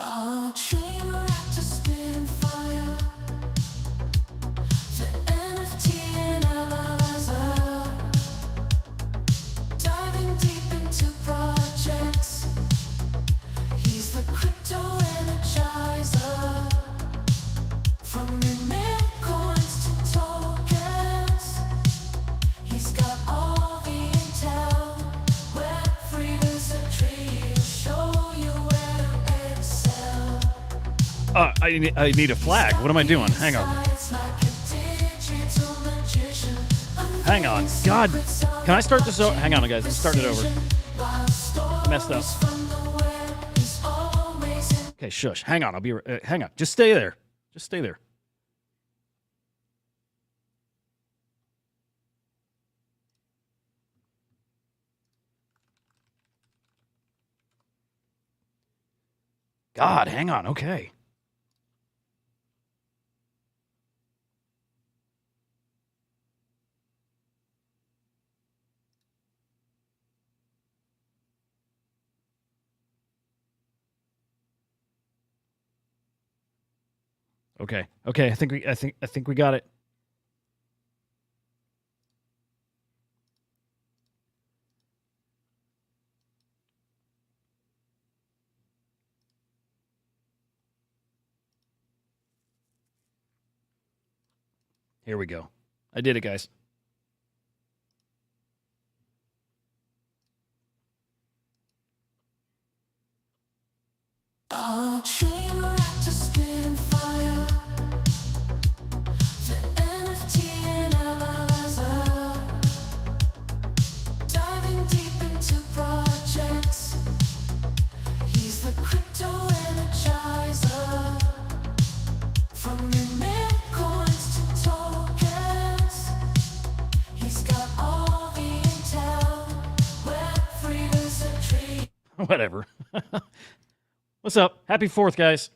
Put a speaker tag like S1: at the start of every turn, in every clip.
S1: A train reactor spin fire. The NFT analyzer. Diving deep into projects. He's the crypto energizer. From mint coins to tokens. He's got all the intel. Web3 wizardry. He'll show you where to excel.
S2: I need a flag. What am I doing? Hang on. Hang on. God. Can I start this over? Hang on, guys. Let's start it over. I messed up. Okay, shush. Hang on. I'll be. Hang on. Just stay there. Just stay there. God, hang on. Okay. Okay. Okay. I think we got it. Here we go. I did it, guys.
S1: A train reactor spin fire. The NFT analyzer. Diving deep into projects. He's the crypto energizer. From mint coins to tokens. He's got all the intel. Web3 wizardry.
S2: Whatever. What's up? Happy 4th, guys.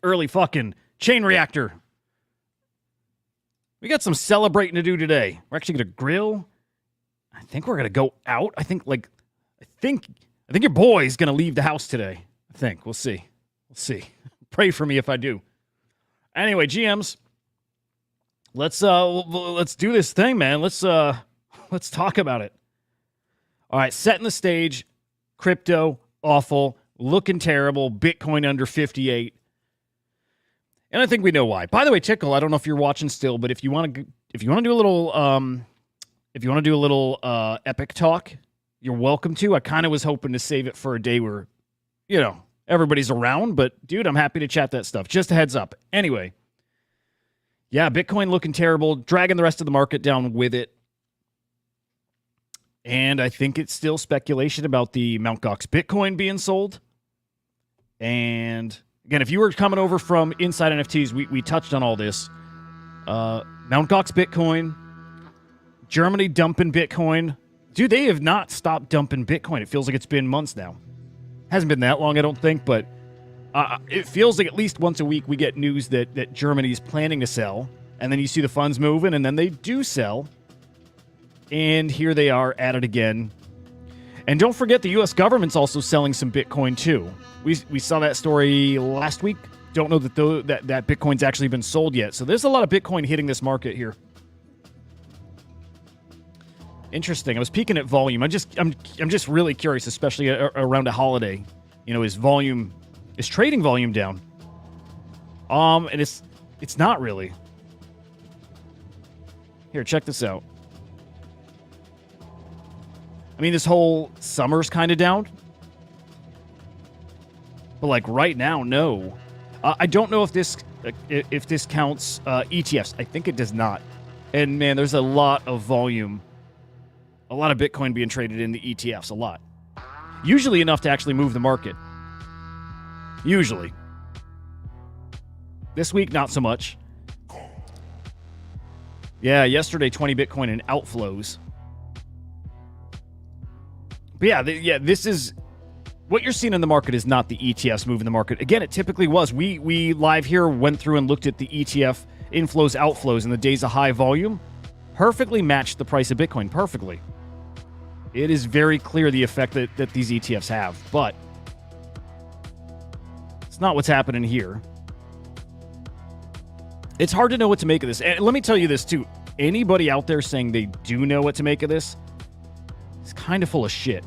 S2: Early fucking chain reactor. We got some celebrating to do today. We're actually going to grill. I think we're going to go out. I think your boy's going to leave the house today. I think. We'll see. We'll see. Pray for me if I do. Anyway, GMs, let's do this thing, man. Let's talk about it. All right, setting the stage. Crypto, awful. Looking terrible. Bitcoin under 58. And I think we know why. By the way, Tickle, I don't know if you're watching still, but if you want to do a little epic talk, you're welcome to. I kind of was hoping to save it for a day where, everybody's around, but dude, I'm happy to chat that stuff. Just a heads up. Anyway. Yeah, Bitcoin looking terrible, dragging the rest of the market down with it. And I think it's still speculation about the Mt. Gox Bitcoin being sold. And again, if you were coming over from Inside NFTs, we touched on all this. Mt. Gox Bitcoin, Germany dumping Bitcoin. Dude, they have not stopped dumping Bitcoin. It feels like it's been months now. Hasn't been that long, I don't think, but it feels like at least once a week we get news that Germany's planning to sell. And then you see the funds moving, and then they do sell. And here they are at it again. And don't forget the U.S. government's also selling some Bitcoin too. We saw that story last week. Don't know that Bitcoin's actually been sold yet. So there's a lot of Bitcoin hitting this market here. Interesting. I was peeking at volume. I'm just really curious, especially around a holiday. Is trading volume down? And it's not really. Here, check this out. I mean, this whole summer's kind of down. But like right now, no. I don't know if this counts ETFs. I think it does not. And man, there's a lot of volume. A lot of Bitcoin being traded in the ETFs. A lot. Usually enough to actually move the market. Usually. This week, not so much. Yeah, yesterday, 20 Bitcoin in outflows. But this is what you're seeing in the market is not the ETFs moving the market. Again, it typically was. We live here went through and looked at the ETF inflows, outflows in the days of high volume. Perfectly matched the price of Bitcoin. Perfectly. It is very clear the effect that these ETFs have. But It's not what's happening here. It's hard to know what to make of this. And let me tell you this, too. Anybody out there saying they do know what to make of this is kind of full of shit.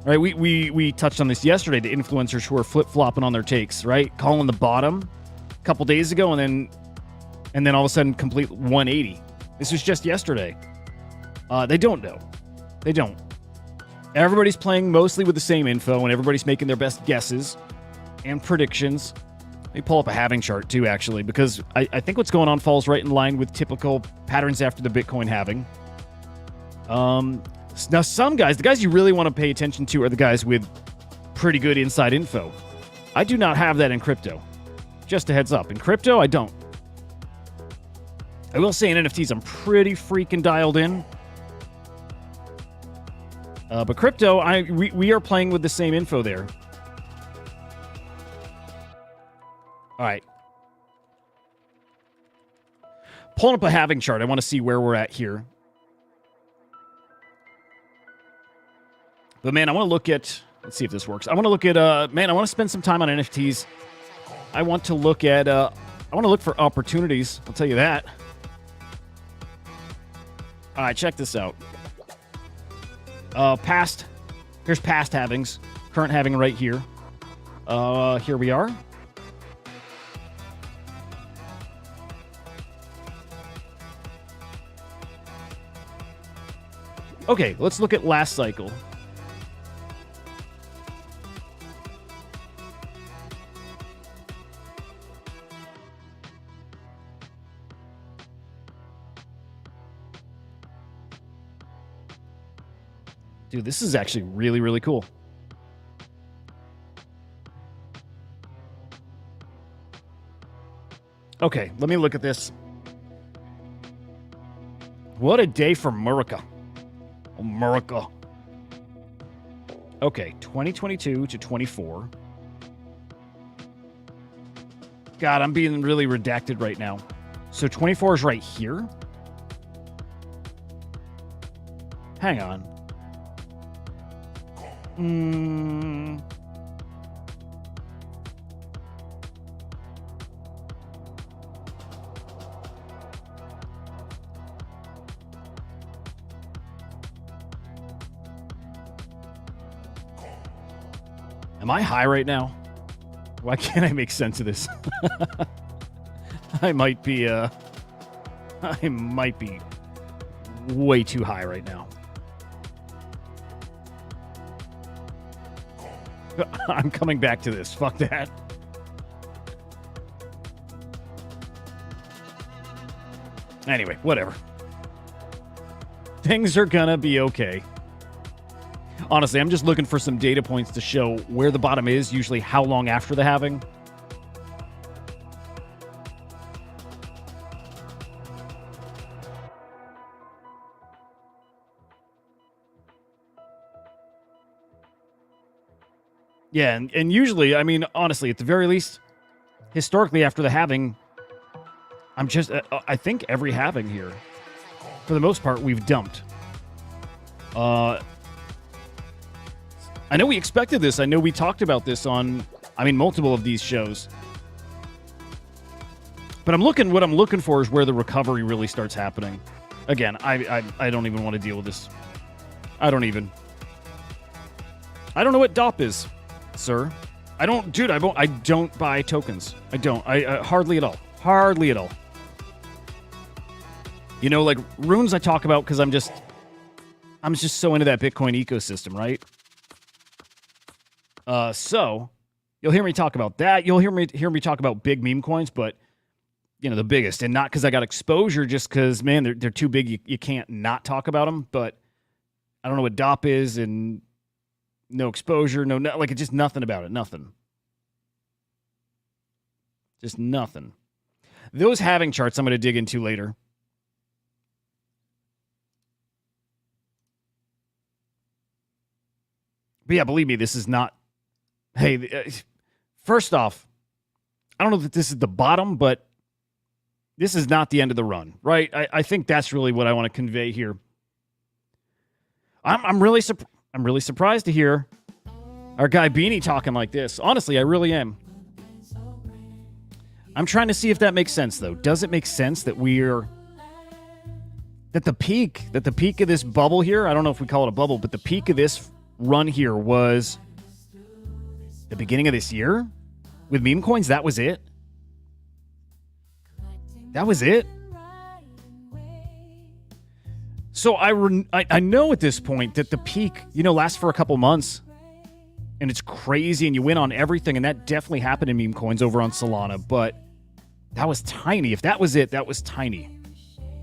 S2: Right? We touched on this yesterday, the influencers who are flip-flopping on their takes, right? Calling the bottom a couple days ago and then all of a sudden complete 180. This was just yesterday. They don't know. They don't. Everybody's playing mostly with the same info, and everybody's making their best guesses and predictions. Let me pull up a halving chart, too, actually, because I think what's going on falls right in line with typical patterns after the Bitcoin halving. Now, some guys, the guys you really want to pay attention to are the guys with pretty good inside info. I do not have that in crypto. Just a heads up. In crypto, I don't. I will say in NFTs, I'm pretty freaking dialed in. But crypto, we are playing with the same info there. All right. Pulling up a halving chart. I want to see where we're at here. But, man, I want to look at... Let's see if this works. I want to look at... man, I want to spend some time on NFTs. I want to look at... I want to look for opportunities. I'll tell you that. All right, check this out. Here's past halvings. Current halving right here. Here we are. Okay, let's look at last cycle. Dude, this is actually really, really cool. Okay, let me look at this. What a day for America. America. Okay, 2022 to 24. God, I'm being really redacted right now. So 24 is right here? Hang on. Am I high right now? Why can't I make sense of this? I might be way too high right now. I'm coming back to this. Fuck that. Anyway, whatever. Things are gonna be okay. Honestly, I'm just looking for some data points to show where the bottom is, usually how long after the halving. Yeah, and usually, I mean, honestly, at the very least, historically after the halving, I think every halving here, for the most part, we've dumped. I know we expected this. I know we talked about this on, multiple of these shows. But what I'm looking for is where the recovery really starts happening. Again, I don't even want to deal with this. I don't know what DOP is, sir. I don't buy tokens. I don't. I hardly at all. Hardly at all. You know, like runes I talk about because I'm just so into that Bitcoin ecosystem, right? So you'll hear me talk about that. You'll hear me talk about big meme coins, but you know, the biggest, and not because I got exposure, just because, man, they're too big. You can't not talk about them. But I don't know what DOP is, and no exposure, like it's just nothing about it. Nothing. Just nothing. Those halving charts I'm going to dig into later. But yeah, believe me, this is not... Hey, first off, I don't know that this is the bottom, but this is not the end of the run, right? I think that's really what I want to convey here. I'm really surprised to hear our guy Beanie talking like this. Honestly, I really am. I'm trying to see if that makes sense, though. Does it make sense that that the peak of this bubble here, I don't know if we call it a bubble, but the peak of this run here was the beginning of this year with meme coins? That was it? That was it? So I know at this point that the peak, lasts for a couple months, and it's crazy, and you win on everything, and that definitely happened in meme coins over on Solana, but that was tiny. If that was it, that was tiny.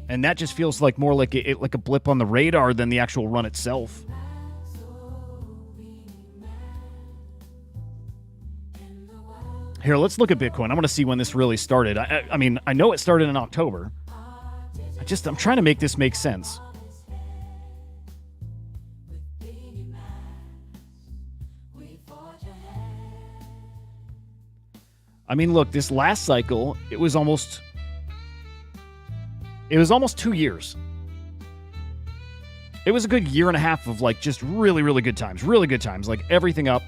S2: And that just feels like more like like a blip on the radar than the actual run itself. Here, let's look at Bitcoin. I want to see when this really started. I mean, I know it started in October. I'm trying to make this make sense. I mean, look, this last cycle, it was almost 2 years. It was a good year and a half of like just really, really good times. Really good times. Like everything up.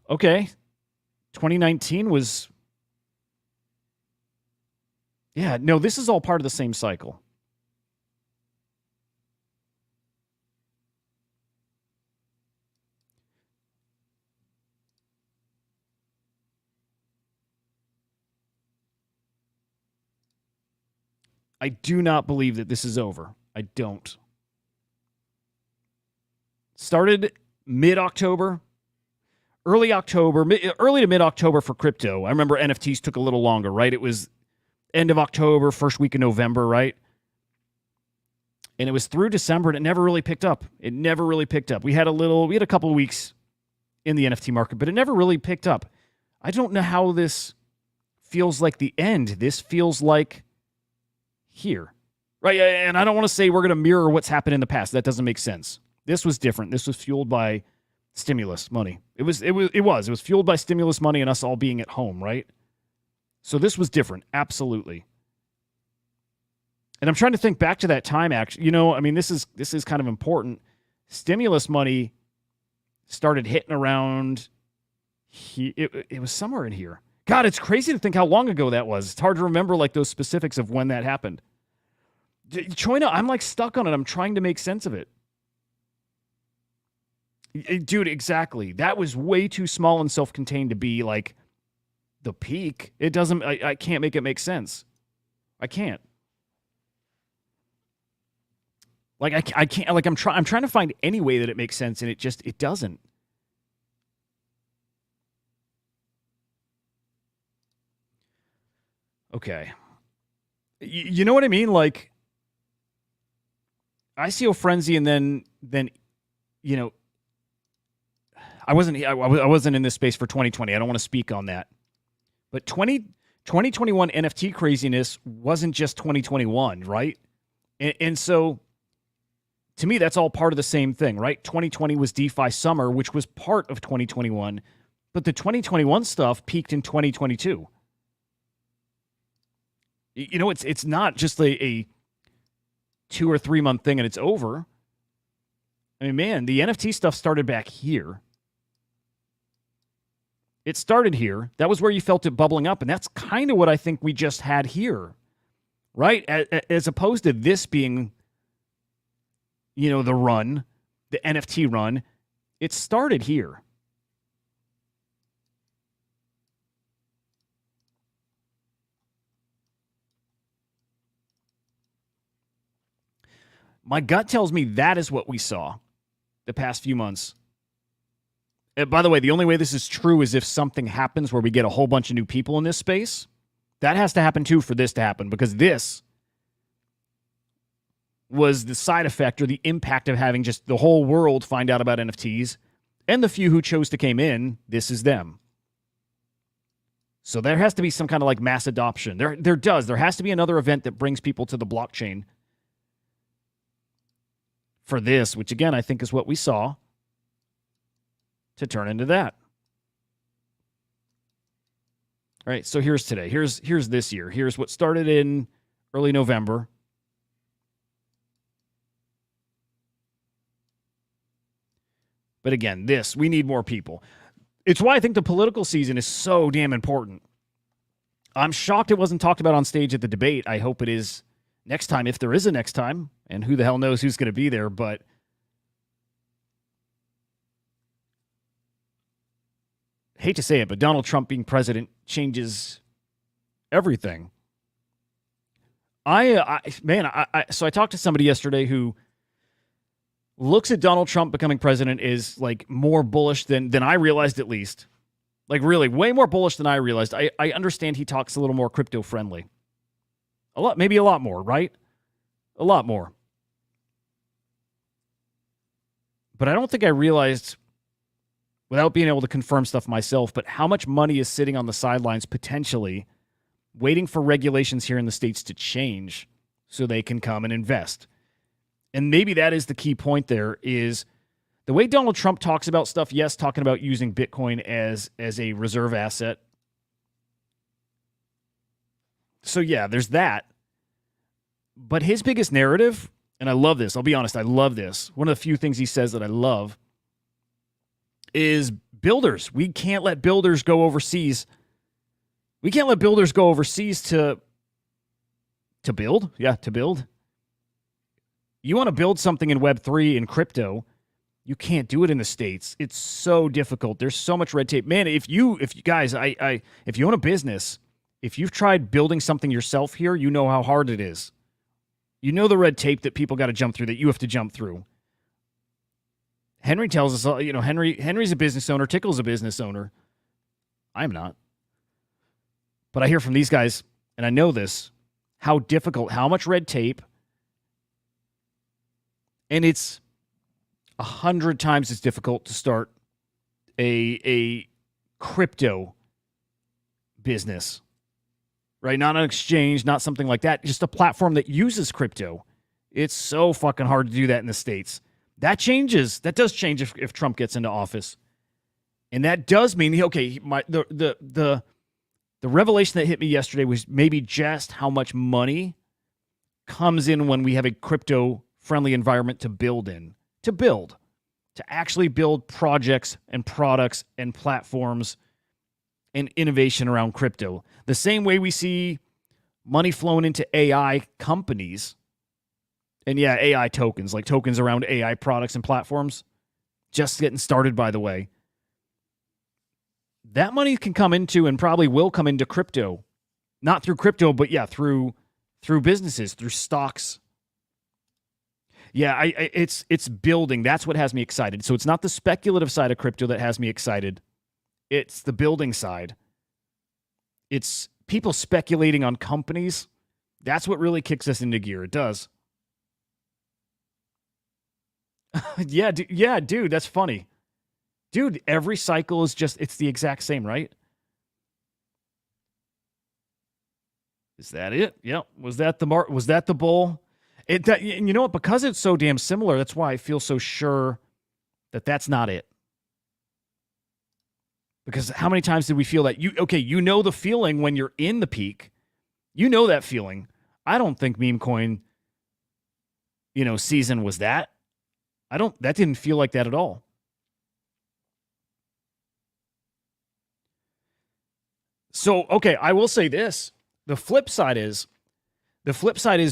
S2: Okay. 2019 was... Yeah, no, this is all part of the same cycle. I do not believe that this is over. I don't. Started mid-October, early to mid-October for crypto. I remember NFTs took a little longer, right? It was end of October, first week of November, right? And it was through December, and it never really picked up. It never really picked up. We had a couple of weeks in the NFT market, but it never really picked up. I don't know how this feels like the end. This feels like here, right? And I don't want to say we're going to mirror what's happened in the past. That doesn't make sense. This was different. This was fueled by stimulus money. It was fueled by stimulus money and us all being at home, right? So this was different, absolutely. And I'm trying to think back to that time. Actually, I mean, this is kind of important. Stimulus money started hitting around. It was somewhere in here. God, it's crazy to think how long ago that was. It's hard to remember like those specifics of when that happened. Choina, I'm like stuck on it. I'm trying to make sense of it. Dude, exactly. That was way too small and self-contained to be like the peak. It doesn't, I can't make it make sense. I can't. Like I can't, like I'm trying to find any way that it makes sense, and it doesn't. Okay. You know what I mean? Like ICO frenzy, and then I wasn't in this space for 2020. I don't want to speak on that. But 2021 NFT craziness wasn't just 2021, right? And so to me, that's all part of the same thing, right? 2020 was DeFi summer, which was part of 2021. But the 2021 stuff peaked in 2022. It's not just a 2 or 3 month thing and it's over. I mean, man, the NFT stuff started back here. It started here. That was where you felt it bubbling up, and that's kind of what I think we just had here, right? As opposed to this being, the run, the NFT run. It started here. My gut tells me that is what we saw the past few months. By the way, the only way this is true is if something happens where we get a whole bunch of new people in this space. That has to happen too for this to happen, because this was the side effect or the impact of having just the whole world find out about NFTs, and the few who chose to came in, this is them. So there has to be some kind of like mass adoption. There has to be another event that brings people to the blockchain for this, which again, I think is what we saw, to turn into that. All right, so here's today. Here's this year. Here's what started in early November. But again, we need more people. It's why I think the political season is so damn important. I'm shocked it wasn't talked about on stage at the debate. I hope it is next time, if there is a next time, and who the hell knows who's going to be there. But hate to say it, but Donald Trump being president changes everything. So I talked to somebody yesterday who looks at Donald Trump becoming president is like more bullish than I realized, at least. Like really way more bullish than I realized. I understand he talks a little more crypto friendly. Maybe a lot more, right? A lot more. But I don't think I realized, without being able to confirm stuff myself, but how much money is sitting on the sidelines potentially waiting for regulations here in the States to change so they can come and invest. And maybe that is the key point there, is the way Donald Trump talks about stuff. Yes, talking about using Bitcoin as a reserve asset. So yeah, there's that. But his biggest narrative, and I love this, I'll be honest, I love this. One of the few things he says that I love is builders. We can't let builders go overseas. We can't let builders go overseas to build. Yeah, to build. You want to build something in Web3 in crypto, you can't do it in the States. It's so difficult. There's so much red tape. Man, if you guys, if you own a business, if you've tried building something yourself here, you know how hard it is. You know the red tape that people got to jump through, that you have to jump through. Henry tells us, Henry's a business owner. Tickle's a business owner. I'm not. But I hear from these guys, and I know this, how difficult, how much red tape. And it's 100 times as difficult to start a crypto business, right? Not an exchange, not something like that. Just a platform that uses crypto. It's so fucking hard to do that in the States. That changes. That does change if Trump gets into office. And that does mean, the revelation that hit me yesterday was maybe just how much money comes in when we have a crypto-friendly environment to build in. To actually build projects and products and platforms and innovation around crypto. The same way we see money flowing into AI companies. And yeah, AI tokens, like tokens around AI products and platforms. Just getting started, by the way. That money can come into, and probably will come into, crypto. Not through crypto, but yeah, through businesses, through stocks. Yeah, it's building. That's what has me excited. So it's not the speculative side of crypto that has me excited. It's the building side. It's people speculating on companies. That's what really kicks us into gear. It does. Yeah, dude, that's funny. Dude, every cycle is it's the exact same, right? Is that it? Yep. Was that the bull? And you know what? Because it's so damn similar, that's why I feel so sure that that's not it. Because how many times did we feel that? You know the feeling when you're in the peak. You know that feeling. I don't think meme coin, season was that. That didn't feel like that at all. So, okay, I will say this. The flip side is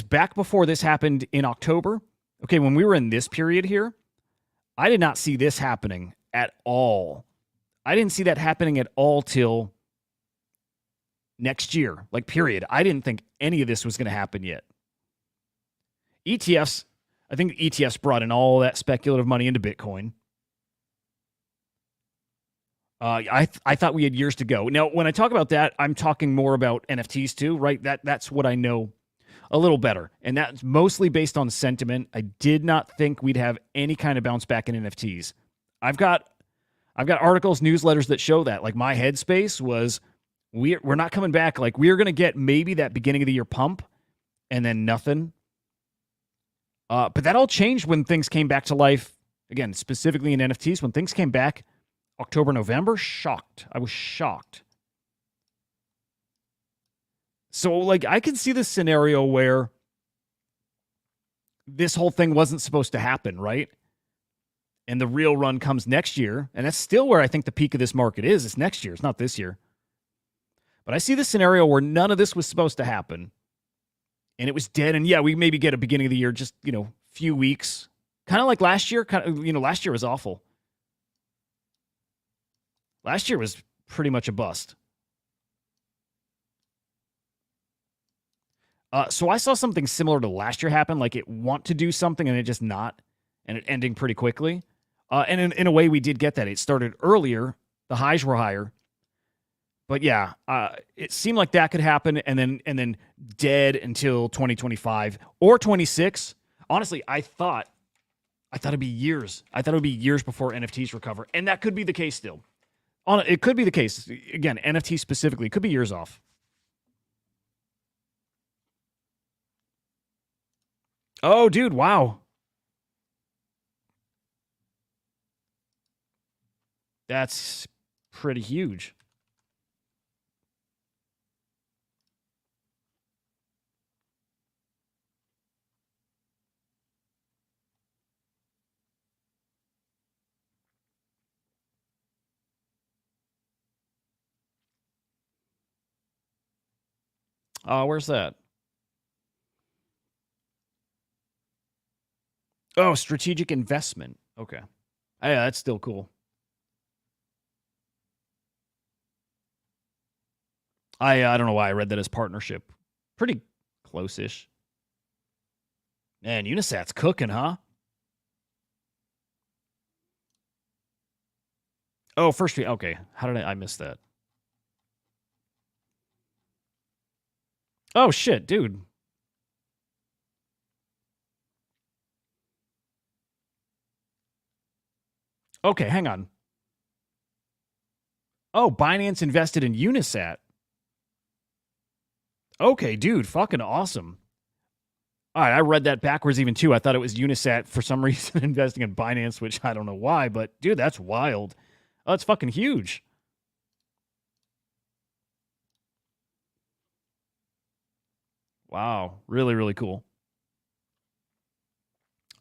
S2: back before this happened in October. Okay, when we were in this period here, I did not see this happening at all. I didn't see that happening at all till next year, period. I didn't think any of this was going to happen yet. ETFs, I think ETFs brought in all that speculative money into Bitcoin. I thought we had years to go. Now, when I talk about that, I'm talking more about NFTs too, right? That's what I know a little better. And that's mostly based on sentiment. I did not think we'd have any kind of bounce back in NFTs. I've got articles, newsletters that show that. My headspace was we're not coming back. We're going to get maybe that beginning of the year pump and then nothing. But that all changed when things came back to life. Again, specifically in NFTs, when things came back October, November, shocked. I was shocked. So, I can see this scenario where this whole thing wasn't supposed to happen, right? And the real run comes next year. And that's still where I think the peak of this market is. It's next year. It's not this year. But I see this scenario where none of this was supposed to happen. And it was dead. And yeah, we maybe get a beginning of the year, just, few weeks. Kind of like last year. Last year was awful. Last year was pretty much a bust. So I saw something similar to last year happen. Like it want to do something and it just not. And it ending pretty quickly. And in a way, we did get that. It started earlier. The highs were higher. But yeah, it seemed like that could happen, and then dead until 2025 or 26. Honestly, I thought it'd be years. I thought it would be years before NFTs recover, and that could be the case still. It could be the case. Again, NFT specifically, it could be years off. Oh, dude, wow. That's pretty huge. Where's that? Oh, strategic investment. Okay. Yeah, that's still cool. I don't know why I read that as partnership. Pretty close-ish. Man, Unisat's cooking, huh? Oh, first week. Okay. How did I miss that? Oh, shit, dude. Okay, hang on. Oh, Binance invested in Unisat. Okay, dude, fucking awesome. All right, I read that backwards even too. I thought it was Unisat for some reason investing in Binance, which I don't know why, but dude, that's wild. Oh, that's fucking huge. Wow, really, really cool.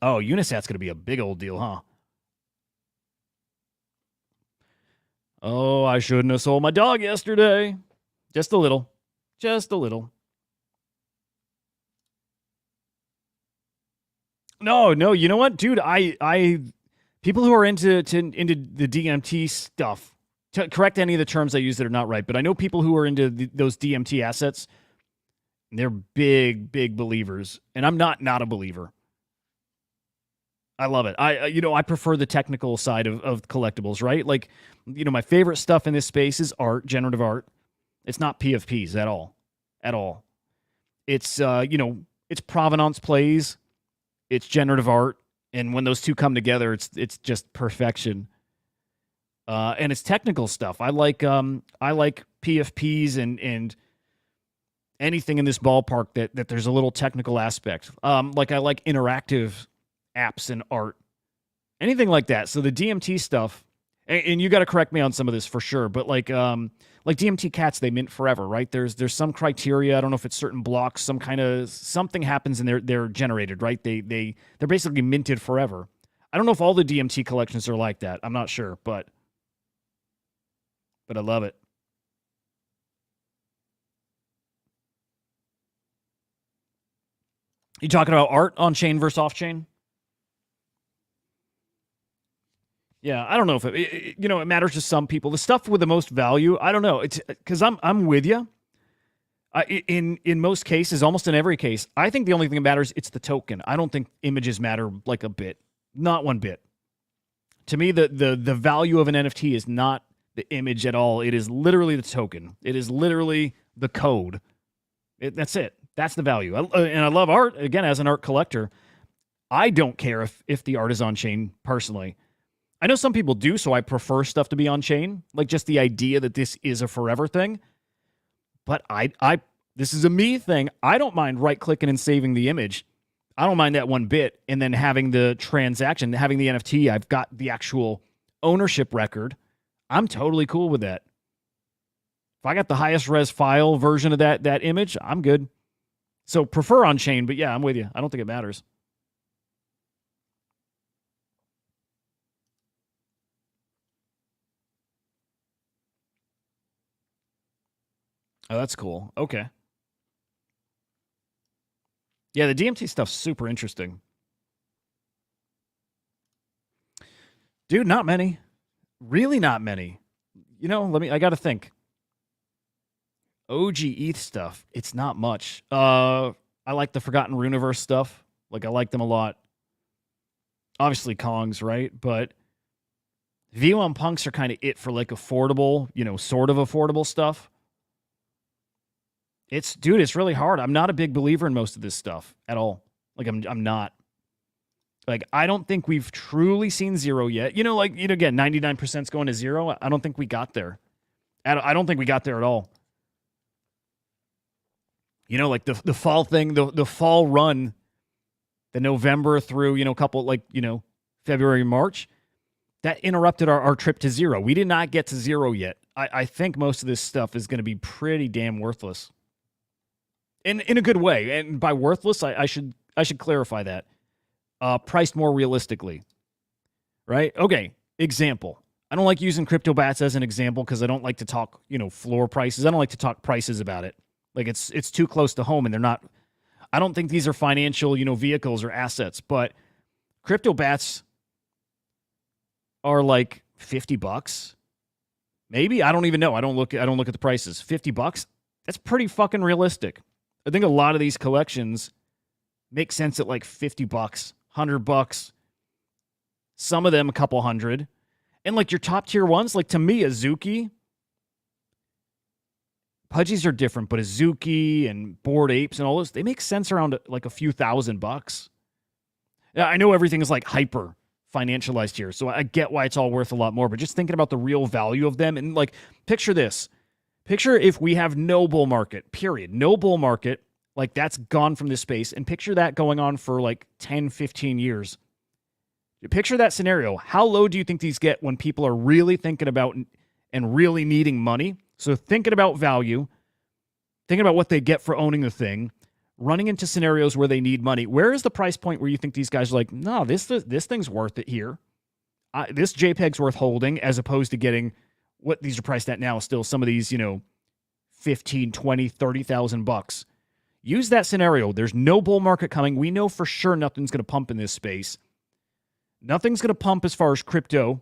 S2: Oh, Unisat's going to be a big old deal, huh? Oh, I shouldn't have sold my dog yesterday. Just a little. Just a little. No, you know what, dude? I people who are into the DMT stuff. Correct any of the terms I use that are not right, but I know people who are into those DMT assets. They're big believers, and I'm not a believer. I love it. I prefer the technical side of collectibles, right? Like, my favorite stuff in this space is art, generative art. It's not PFPs at all. At all. It's it's provenance plays, it's generative art, and when those two come together, it's just perfection. And it's technical stuff. I like PFPs and anything in this ballpark that there's a little technical aspect. Like I like interactive apps and art, anything like that. So the DMT stuff, and you got to correct me on some of this for sure, but like DMT cats, they mint forever, right? There's some criteria. I don't know if it's certain blocks, something happens and they're generated, right? They're basically minted forever. I don't know if all the DMT collections are like that. I'm not sure, but I love it. You talking about art on chain versus off chain? Yeah, I don't know if it matters to some people. The stuff with the most value, I don't know. It's because I'm with you. In most cases, almost in every case, I think the only thing that matters it's the token. I don't think images matter like a bit, not one bit. To me, the value of an NFT is not the image at all. It is literally the token. It is literally the code. That's it. That's the value. And I love art. Again, as an art collector, I don't care if the art is on chain personally. I know some people do, so I prefer stuff to be on chain, like just the idea that this is a forever thing. But this is a me thing. I don't mind right clicking and saving the image. I don't mind that one bit, and then having the transaction, having the NFT. I've got the actual ownership record. I'm totally cool with that. If I got the highest res file version of that image, I'm good. So prefer on chain, but yeah, I'm with you. I don't think it matters. Oh, that's cool. Okay. Yeah, the DMT stuff's super interesting. Dude, not many. Really not many. I got to think. OG ETH stuff, it's not much. I like the Forgotten Runeverse stuff. Like, I like them a lot. Obviously, Kongs, right? But VOM punks are kind of it for like affordable, sort of affordable stuff. It's really hard. I'm not a big believer in most of this stuff at all. Like, I'm not. Like, I don't think we've truly seen zero yet. Again, 99% is going to zero. I don't think we got there. I don't think we got there at all. Like the fall thing, the fall run, the November through, February, March, that interrupted our trip to zero. We did not get to zero yet. I think most of this stuff is going to be pretty damn worthless. In a good way. And by worthless, I should clarify that. Priced more realistically. Right? Okay. Example. I don't like using crypto bats as an example because I don't like to talk, floor prices. I don't like to talk prices about it. Like, it's too close to home, and they're not. I don't think these are financial, vehicles or assets, but crypto bats are like $50. Maybe. I don't even know. I don't look at the prices. $50? That's pretty fucking realistic. I think a lot of these collections make sense at like $50, $100. Some of them a couple hundred. And like your top tier ones, like to me, Azuki. Pudgies are different, but Azuki and Bored Apes and all those, they make sense around like a few $1,000. Yeah, I know everything is like hyper financialized here, so I get why it's all worth a lot more, but just thinking about the real value of them, and like, picture this. Picture if we have no bull market, period. No bull market, like that's gone from this space, and picture that going on for like 10, 15 years. Picture that scenario. How low do you think these get when people are really thinking about and really needing money? So thinking about value, thinking about what they get for owning the thing, running into scenarios where they need money. Where is the price point where you think these guys are like, no, this thing's worth it here. This JPEG's worth holding, as opposed to getting what these are priced at now, still some of these, 15, 20, 30,000 bucks. Use that scenario. There's no bull market coming. We know for sure nothing's going to pump in this space. Nothing's going to pump as far as crypto.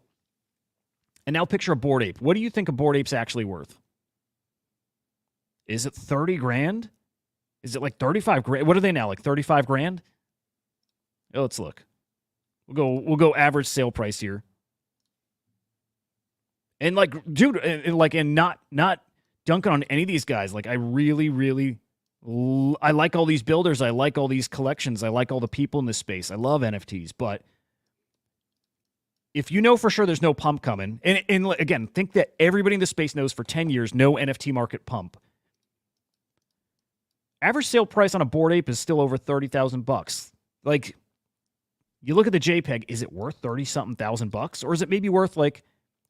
S2: And now picture a Bored Ape. What do you think a Bored Ape's actually worth? Is it 30 grand? Is it like 35 grand? What are they now? Like 35 grand? Oh, let's look. We'll go average sale price here. And like, dude, and not dunking on any of these guys. Like, I really, really, I like all these builders. I like all these collections. I like all the people in this space. I love NFTs. But if you know for sure there's no pump coming, and again, think that everybody in the space knows for 10 years, no NFT market pump. Average sale price on a Bored Ape is still over 30,000 bucks. Like, you look at the JPEG, is it worth 30-something thousand bucks? Or is it maybe worth like,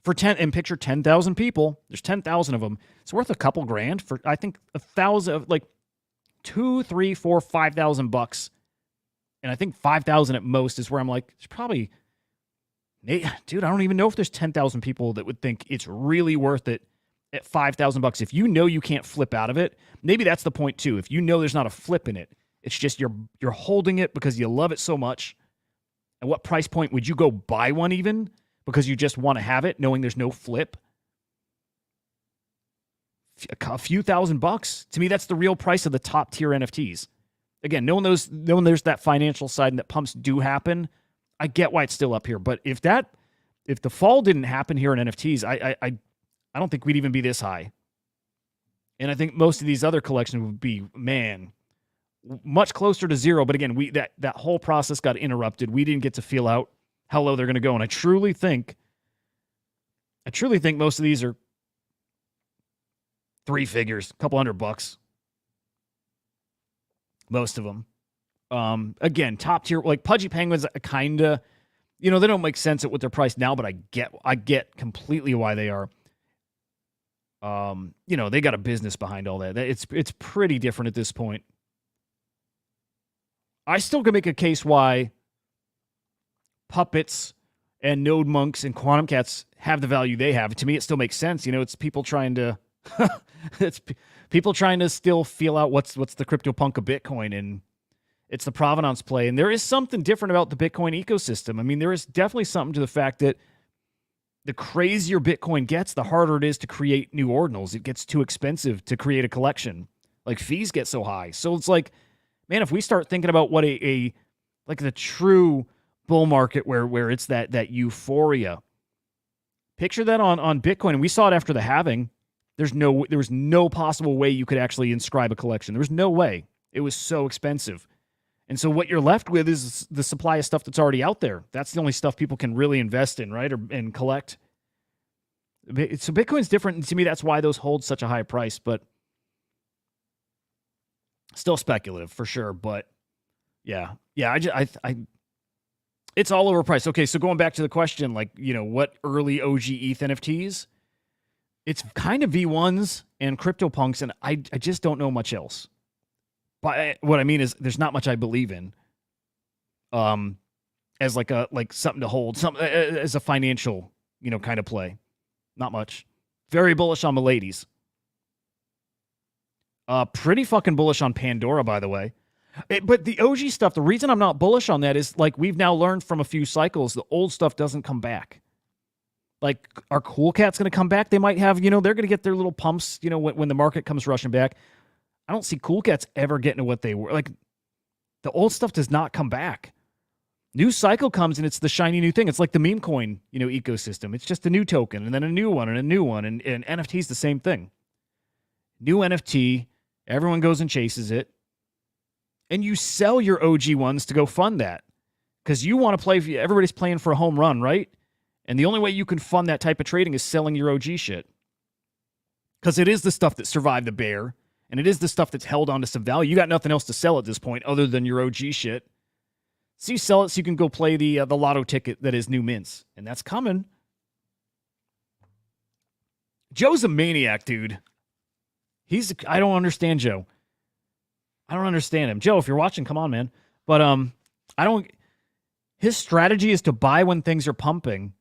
S2: for 10, and picture 10,000 people, there's 10,000 of them. It's worth a couple grand for, I think, 1,000, like 2, 3, 4, 5,000 bucks. And I think 5,000 at most is where I'm like, it's probably, dude, I don't even know if there's 10,000 people that would think it's really worth it at 5,000 bucks. If you know you can't flip out of it, maybe that's the point too. If you know there's not a flip in it, it's just you're holding it because you love it so much. At what price point would you go buy one even because you just want to have it, knowing there's no flip? A few $1,000. To me, that's the real price of the top tier NFTs. Again, knowing there's that financial side and that pumps do happen, I get why it's still up here. But if the fall didn't happen here in NFTs, I don't think we'd even be this high. And I think most of these other collections would be, man, much closer to zero. But again, that whole process got interrupted. We didn't get to feel out how low they're going to go. And I truly think most of these are 3 figures, a couple $100. Most of them. Again, top tier, like Pudgy Penguins, kind of, they don't make sense at what they're priced now, but I get completely why they are. They got a business behind all that. It's pretty different at this point. I still can make a case why puppets and node monks and quantum cats have the value they have. To me, it still makes sense. It's people trying to It's people trying to still feel out what's the CryptoPunk of Bitcoin, and it's the provenance play. And there is something different about the Bitcoin ecosystem. I mean, there is definitely something to the fact that the crazier Bitcoin gets, the harder it is to create new ordinals. It gets too expensive to create a collection. Like, fees get so high. So it's like, man, if we start thinking about what a like the true bull market where it's that euphoria, picture that on Bitcoin. And we saw it after the halving. There was no possible way you could actually inscribe a collection. There was no way. It was so expensive. And so what you're left with is the supply of stuff that's already out there. That's the only stuff people can really invest in, right? And collect. So Bitcoin's different. And to me, that's why those hold such a high price. But still speculative for sure. But yeah. It's all overpriced. Okay, so going back to the question, like, what early OG ETH NFTs? It's kind of V1s and CryptoPunks, and I just don't know much else. But what I mean is, there's not much I believe in, as like something to hold, as a financial, kind of play. Not much. Very bullish on Miladies. Pretty fucking bullish on Pandora, by the way. But the OG stuff, the reason I'm not bullish on that is, like, we've now learned from a few cycles, the old stuff doesn't come back. Like, are Cool Cats going to come back? They might have, they're going to get their little pumps, when the market comes rushing back. I don't see Cool Cats ever getting to what they were. Like, the old stuff does not come back. New cycle comes and it's the shiny new thing. It's like the meme coin, ecosystem. It's just a new token and then a new one and a new one. And NFT is the same thing. New NFT, everyone goes and chases it. And you sell your OG ones to go fund that. Because you want to play, everybody's playing for a home run, right? And the only way you can fund that type of trading is selling your OG shit. Because it is the stuff that survived the bear. And it is the stuff that's held on to some value. You got nothing else to sell at this point other than your OG shit. So you sell it so you can go play the lotto ticket that is new mints. And that's coming. Joe's a maniac, dude. I don't understand Joe. I don't understand him. Joe, if you're watching, come on, man. But his strategy is to buy when things are pumping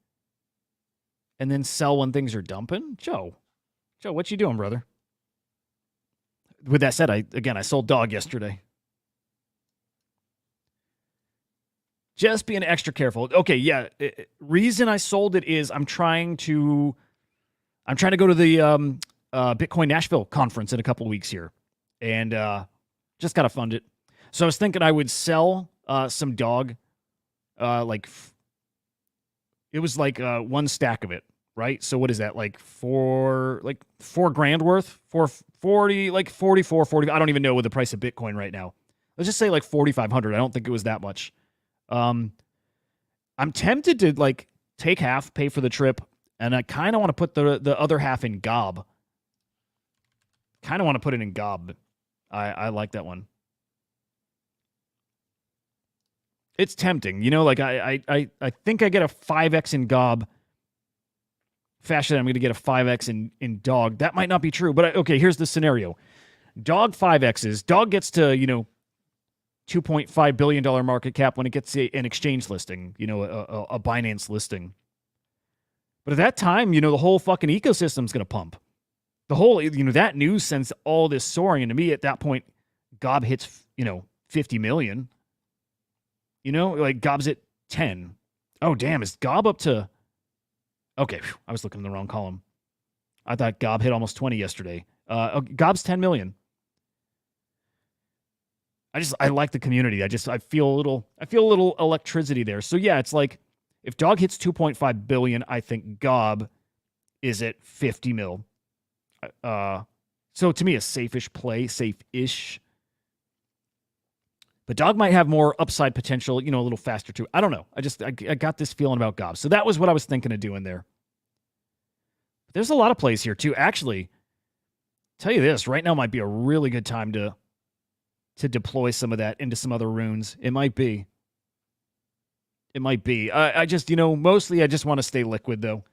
S2: and then sell when things are dumping. Joe, what you doing, brother? With that said, I sold dog yesterday. Just being extra careful. Okay, yeah. Reason I sold it is I'm trying to go to the Bitcoin Nashville conference in a couple of weeks here, and just gotta fund it. So I was thinking I would sell some dog, it was like one stack of it, right? So what is that, like $4,000 worth? 440, like 44, 40. I don't even know what the price of Bitcoin right now. Let's just say like 4,500. I don't think it was that much. I'm tempted to like take half, pay for the trip, and I kind of want to put the other half in Gob. Kind of want to put it in Gob. I like that one. It's tempting, like I think I get a 5x in Gob faster than I'm going to get a 5x in Dog. That might not be true, but okay, here's the scenario. Dog 5x's. Dog gets to, $2.5 billion market cap when it gets an exchange listing, a Binance listing. But at that time, the whole fucking ecosystem's going to pump. The whole, that news sends all this soaring. And to me, at that point, Gob hits, 50 million. Like Gob's at 10. Oh, damn. Is Gob up to... Okay, I was looking in the wrong column. I thought Gob hit almost 20 yesterday. Gob's 10 million. I like the community. I feel a little electricity there. So yeah, it's like if Dog hits 2.5 billion, I think Gob is at 50 mil. So to me, a safe-ish. But Dog might have more upside potential, a little faster too. I don't know. I got this feeling about Gob. So that was what I was thinking of doing there. But there's a lot of plays here too. Actually, tell you this, right now might be a really good time to deploy some of that into some other runes. It might be. I just, mostly I just want to stay liquid though.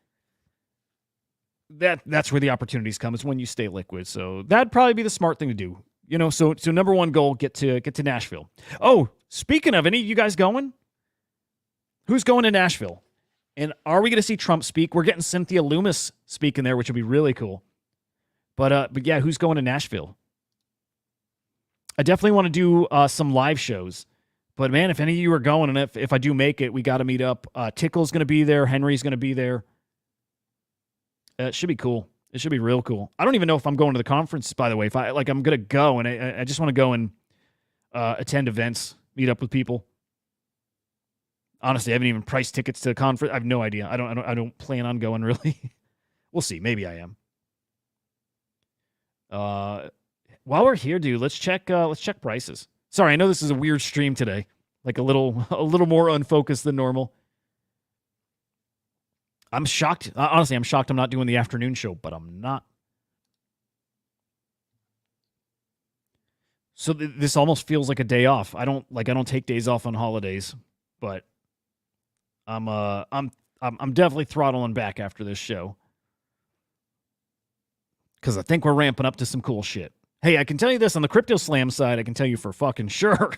S2: That's where the opportunities come, is when you stay liquid. So that'd probably be the smart thing to do. So number one goal, get to Nashville. Oh, speaking of, any of you guys going? Who's going to Nashville? And are we going to see Trump speak? We're getting Cynthia Loomis speaking there, which would be really cool. But yeah, who's going to Nashville? I definitely want to do some live shows. But man, if any of you are going, and if I do make it, we got to meet up. Tickle's going to be there. Henry's going to be there. It should be cool. It should be real cool. I don't even know if I'm going to the conference, by the way. If I'm going to go, and I just want to go and attend events, meet up with people. Honestly, I haven't even priced tickets to the conference. I have no idea. I don't plan on going really. We'll see. Maybe I am. While we're here, dude, let's check prices. Sorry, I know this is a weird stream today. Like a little more unfocused than normal. I'm shocked. Honestly, I'm shocked I'm not doing the afternoon show, but I'm not. So this almost feels like a day off. I don't take days off on holidays, but I'm definitely throttling back after this show. Because I think we're ramping up to some cool shit. Hey, I can tell you this, on the Crypto Slam side, I can tell you for fucking sure.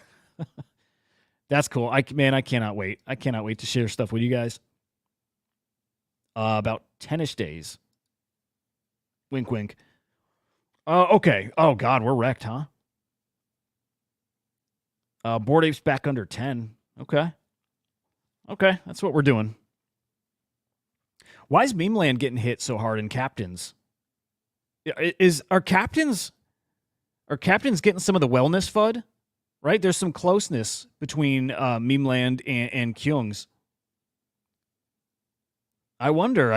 S2: That's cool. I cannot wait. I cannot wait to share stuff with you guys. About 10-ish days. Wink, wink. Okay. Oh, God, we're wrecked, huh? Bored Apes back under 10. Okay. Okay, that's what we're doing. Why is Meme Land getting hit so hard in captains? Are captains getting some of the wellness FUD? Right? There's some closeness between Meme Land and Kyung's. I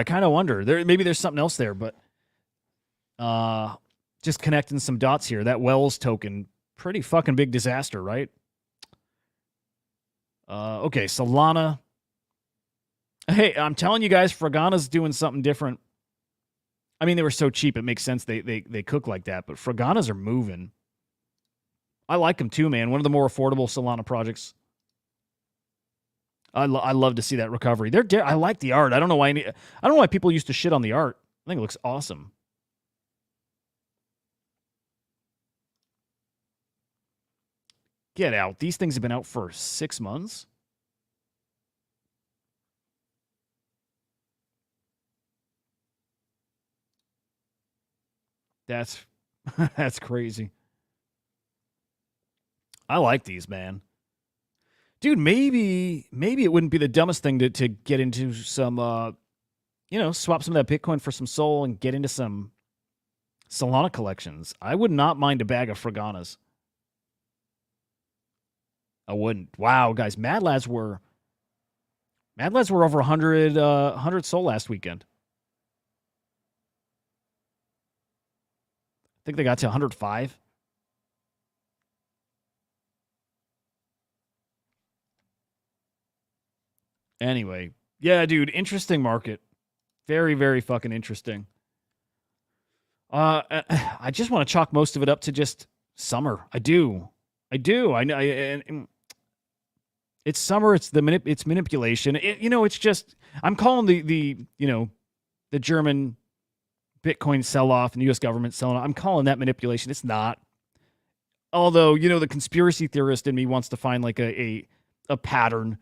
S2: kind of wonder. Maybe there's something else there, but just connecting some dots here. That Wells token, pretty fucking big disaster, right? Okay, Solana. Hey, I'm telling you guys, Fragana's doing something different. I mean, they were so cheap, it makes sense they cook like that, but Fraganas are moving. I like them too, man. One of the more affordable Solana projects. I love to see that recovery. I like the art. I don't know why people used to shit on the art. I think it looks awesome. Get out. These things have been out for 6 months. That's crazy. I like these, man. Dude, maybe it wouldn't be the dumbest thing to get into some swap some of that Bitcoin for some Sol and get into some Solana collections. I would not mind a bag of Fraganas. I wouldn't. Wow, guys, Mad Lads were over 100 Sol last weekend. I think they got to 105. Anyway, yeah, dude, interesting market. Very, very fucking interesting. I just want to chalk most of it up to just summer. I do. And it's summer. It's it's manipulation. It's just I'm calling the German Bitcoin sell-off and the U.S. government selling off. I'm calling that manipulation. It's not. Although, the conspiracy theorist in me wants to find like a pattern,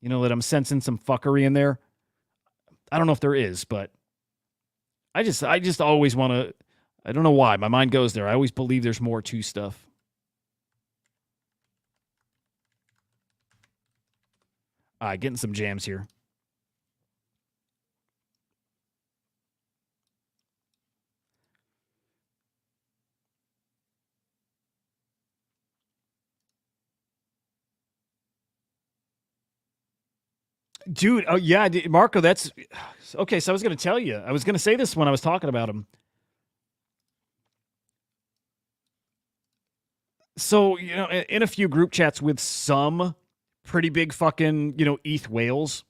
S2: that I'm sensing some fuckery in there. I don't know if there is, but I just always want to, I don't know why. My mind goes there. I always believe there's more to stuff. All right, getting some jams here. Dude, oh yeah, Marco, that's okay. So I was going to tell you, I was going to say this when I was talking about him. So, in a few group chats with some pretty big fucking, ETH whales.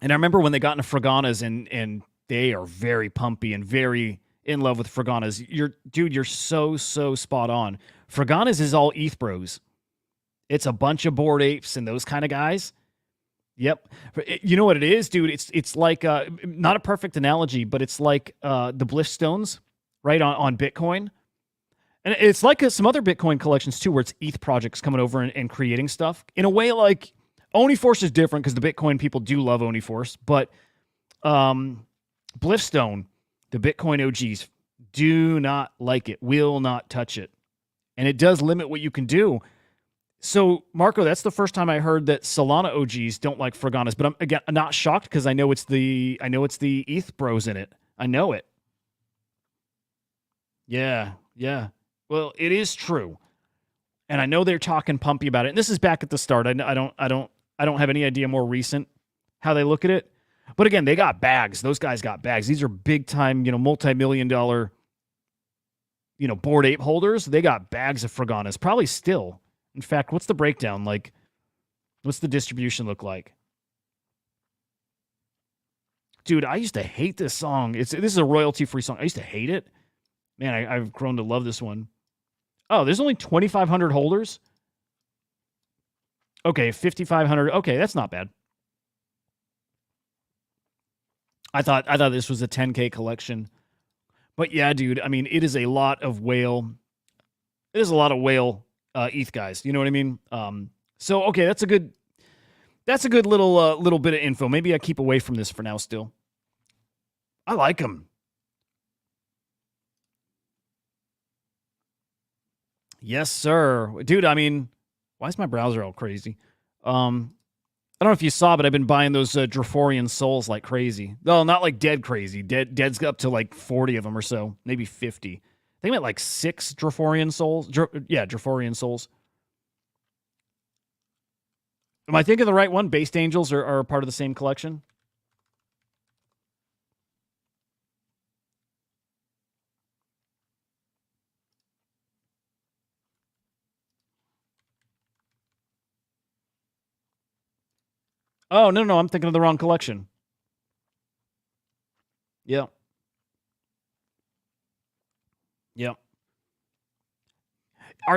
S2: And I remember when they got into Fraganas and they are very pumpy and very in love with Fraganas. You're so spot on. Fraganas is all ETH bros. It's a bunch of Bored Apes and those kind of guys. Yep. You know what it is, dude? It's like not a perfect analogy, but it's like the Bliffstones, right, on Bitcoin. And it's like some other Bitcoin collections too, where it's ETH projects coming over and creating stuff. In a way, like Oniforce is different because the Bitcoin people do love Oniforce, but Bliffstone, the Bitcoin OGs, Do not like it. Will not touch it. And it does limit what you can do. So, Marco, that's the first time I heard that Solana OGs don't like Fraganas, but I'm not shocked because I know it's the ETH bros in it. I know it. Yeah. Well, it is true. And I know they're talking pumpy about it. And this is back at the start. I don't have any idea more recent how they look at it. But again, they got bags. Those guys got bags. These are big time, multi-million-dollar, Bored Ape holders. They got bags of Fraganas. Probably still. In fact, what's the breakdown? Like, what's the distribution look like? Dude, I used to hate this song. This is a royalty-free song. I used to hate it. Man, I've grown to love this one. Oh, there's only 2,500 holders? Okay, 5,500. Okay, that's not bad. I thought this was a 10K collection. But yeah, dude, I mean, it is a lot of whale. It is a lot of whale ETH guys. You know what I mean? So okay, that's a good little bit of info. Maybe I keep away from this for now still. I like them. Yes, sir. Dude, I mean, why is my browser all crazy? I don't know if you saw, but I've been buying those Draforian souls like crazy. No, not like dead crazy. Dead's up to like 40 of them or so, maybe 50. I think I'm at like 6 Draforian souls. Draforian souls. Am I thinking of the right one? Based Angels are part of the same collection? Oh, no, I'm thinking of the wrong collection. Yeah.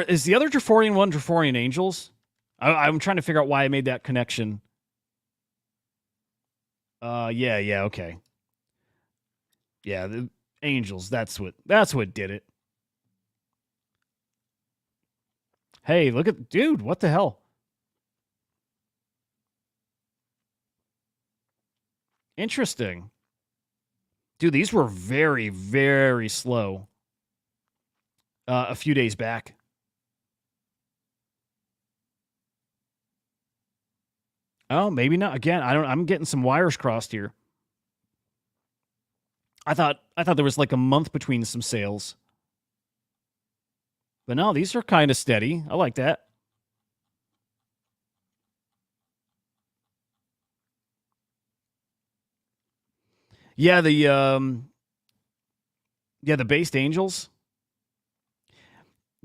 S2: Is the other Draforian one Draforian Angels? I'm trying to figure out why I made that connection. Yeah, okay. Yeah, the Angels, that's what did it. Hey, look at dude, what the hell? Interesting. Dude, these were very, very slow. A few days back. Oh, maybe not. Again, I'm getting some wires crossed here. I thought there was like a month between some sales. But no, these are kind of steady. I like that. Yeah, the based Angels.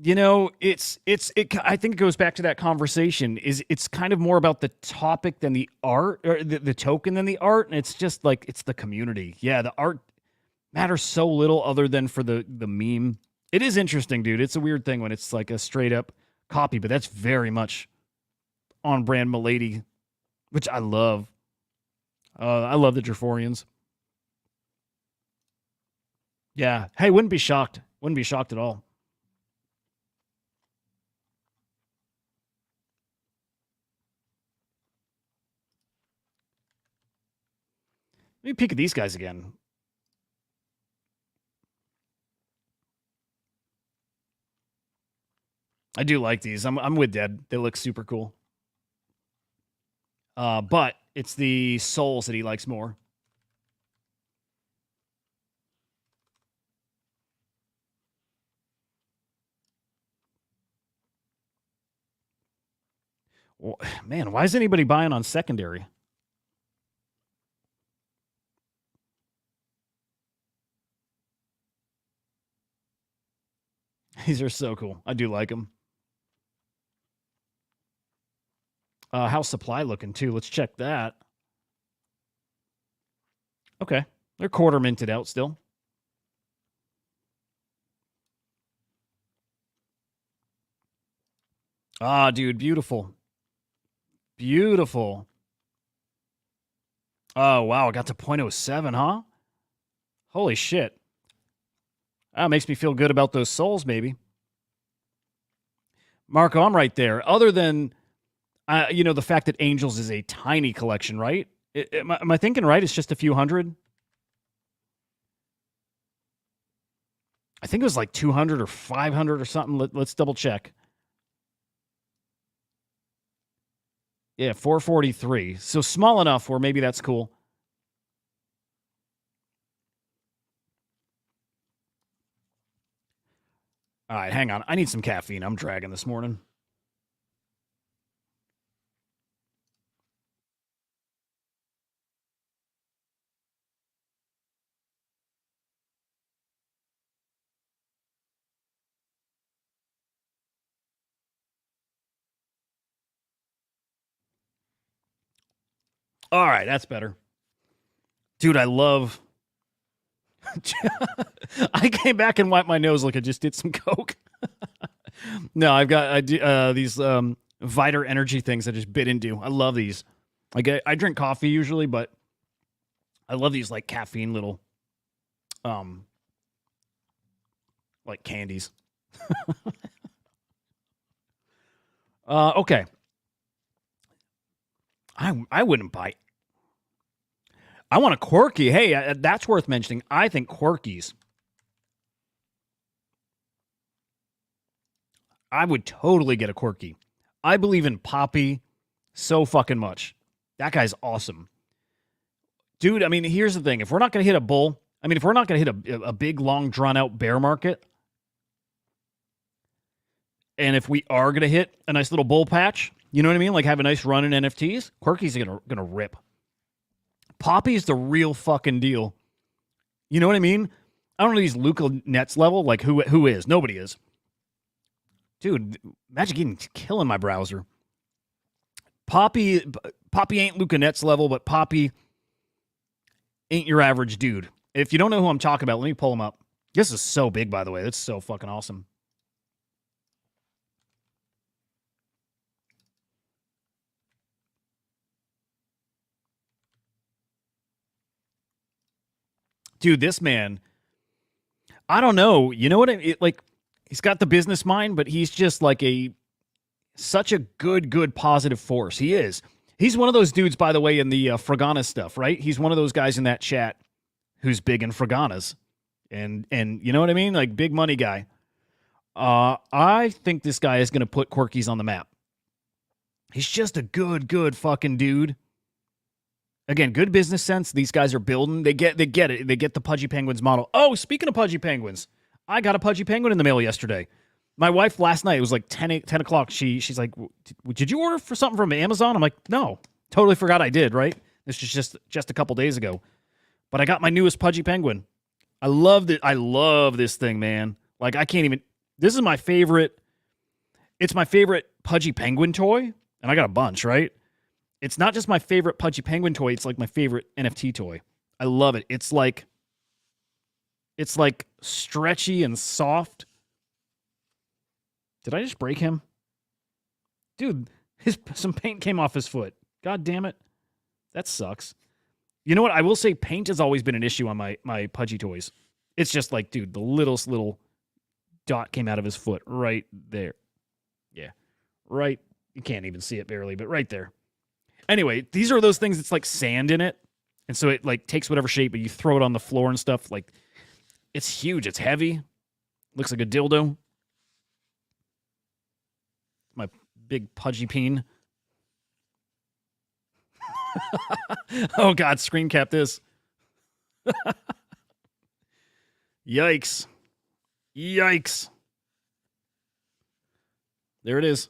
S2: I think it goes back to that conversation. It's kind of more about the topic than the art, or the token than the art, and it's just like it's the community. Yeah, the art matters so little other than for the meme. It is interesting, dude. It's a weird thing when it's like a straight up copy, but that's very much on brand Milady, which I love. I love the Draforians. Yeah. Hey, wouldn't be shocked. Wouldn't be shocked at all. Let me peek at these guys again. I do like these. I'm with Dead. They look super cool. But it's the souls that he likes more. Well, man, why is anybody buying on secondary? These are so cool. I do like them. How's supply looking too? Let's check that. Okay. They're quarter minted out still. Ah, dude, beautiful. Beautiful. Oh, wow. I got to 0.07, huh? Holy shit. That makes me feel good about those souls, maybe. Marco, I'm right there. Other than, the fact that Angels is a tiny collection, right? Am I thinking right? It's just a few hundred? I think it was like 200 or 500 or something. Let's double check. Yeah, 443. So small enough where maybe that's cool. All right, hang on. I need some caffeine. I'm dragging this morning. All right, that's better. Dude, I love... I came back and wiped my nose like I just did some coke. No, I do these Viter energy things I just bit into. I love these. I drink coffee usually, but I love these like caffeine little like candies. Okay. I wouldn't bite. I want a Quirky. Hey, that's worth mentioning. I think Quirkies. I would totally get a Quirky. I believe in Poppy so fucking much. That guy's awesome. Dude, I mean, here's the thing. If we're not going to hit a bull, I mean, if we're not going to hit a big, long, drawn-out bear market, and if we are going to hit a nice little bull patch, you know what I mean? Like have a nice run in NFTs, Quirky's gonna rip. Poppy's the real fucking deal. You know what I mean? I don't know these Luca Nets level. Like who is? Nobody is. Dude, Magic Eden's killing my browser. Poppy ain't Luca Nets level, but Poppy ain't your average dude. If you don't know who I'm talking about, let me pull him up. This is so big, by the way. That's so fucking awesome. Dude, this man, I don't know. You know what? Like, he's got the business mind, but he's just like such a good positive force. He is. He's one of those dudes, by the way, in the Fragana stuff, right? He's one of those guys in that chat who's big in Fraganas. And you know what I mean? Like, big money guy. I think this guy is going to put Quirkies on the map. He's just a good fucking dude. Again, good business sense. These guys are building. They get it. They get the Pudgy Penguins model. Oh, speaking of Pudgy Penguins, I got a Pudgy Penguin in the mail yesterday. My wife last night, it was like 10 o'clock. She's like, did you order for something from Amazon? I'm like, no. Totally forgot I did, right? This was just a couple days ago. But I got my newest Pudgy Penguin. I loved it. I love this thing, man. Like, I can't even... This is my favorite... It's my favorite Pudgy Penguin toy. And I got a bunch, right? It's not just my favorite Pudgy Penguin toy. It's like my favorite NFT toy. I love it. It's like stretchy and soft. Did I just break him? Dude, some paint came off his foot. God damn it. That sucks. You know what? I will say paint has always been an issue on my Pudgy toys. It's just like, dude, the little dot came out of his foot right there. Yeah. Right. You can't even see it barely, but right there. Anyway, these are those things that's like sand in it. And so it like takes whatever shape, but you throw it on the floor and stuff. Like, it's huge. It's heavy. Looks like a dildo. My big Pudgy peen. Oh, God. Screen cap this. Yikes. Yikes. There it is.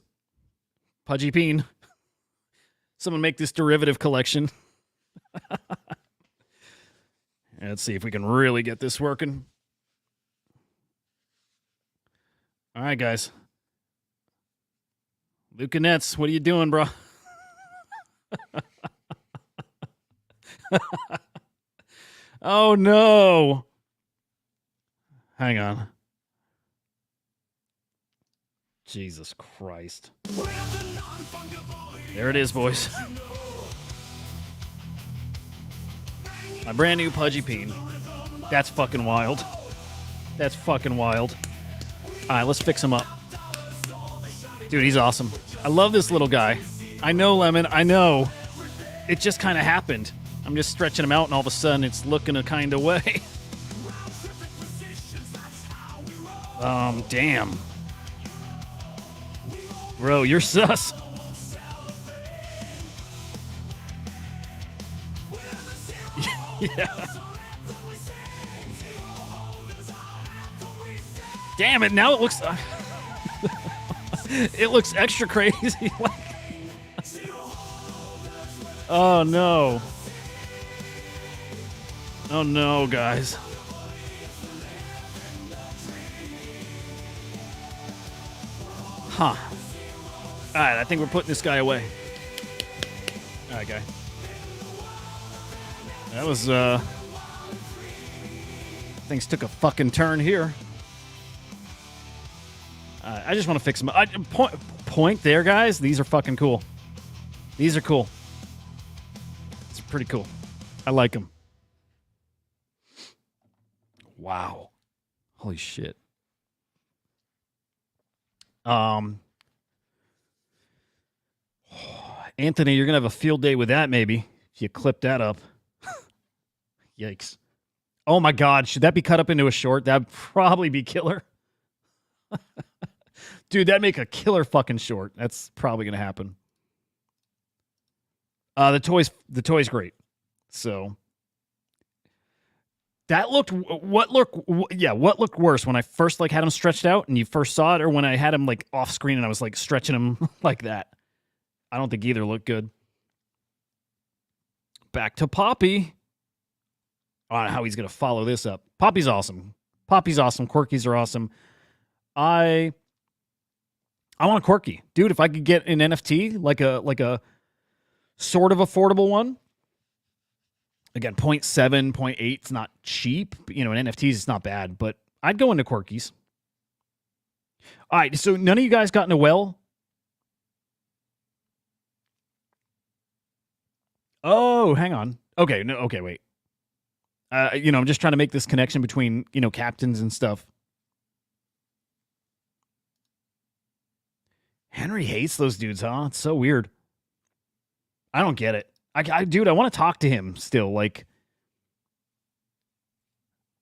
S2: Pudgy peen. Someone make this derivative collection. Let's see if we can really get this working. All right, guys. Luca Nets, what are you doing, bro? Oh, no. Hang on. Jesus Christ. There it is, boys. My brand new Pudgy peen. That's fucking wild. That's fucking wild. All right, let's fix him up. Dude, he's awesome. I love this little guy. I know, Lemon. I know. It just kind of happened. I'm just stretching him out, and all of a sudden, it's looking a kind of way. Damn. Bro, you're sus. Yeah. Damn it, now it looks... it looks extra crazy. Oh, no. Oh, no, guys. Huh. All right, I think we're putting this guy away. All right, guy. That was, things took a fucking turn here. I just want to fix them. Point there, guys. These are fucking cool. These are cool. It's pretty cool. I like them. Wow. Holy shit. Anthony, you're gonna have a field day with that, maybe, if you clip that up. Yikes. Oh my god, should that be cut up into a short? That'd probably be killer. Dude, that'd make a killer fucking short. That's probably gonna happen. The toy's great. So that looked what looked worse when I first like had him stretched out and you first saw it, or when I had him like off screen and I was like stretching him like that. I don't think either looked good. Back to Poppy. I don't know how he's gonna follow this up. Poppy's awesome. Poppy's awesome. Quirkies are awesome. I want a Quirky. Dude, if I could get an NFT, like a sort of affordable one. Again, 0.7, 0.8, it's not cheap. You know, in NFTs, it's not bad, but I'd go into Quirkies. All right, so none of you guys got into well? Oh, hang on. Okay, no, okay, wait. You know, I'm just trying to make this connection between, you know, captains and stuff. Henry hates those dudes, huh? It's so weird. I don't get it. Dude, I want to talk to him still. Like,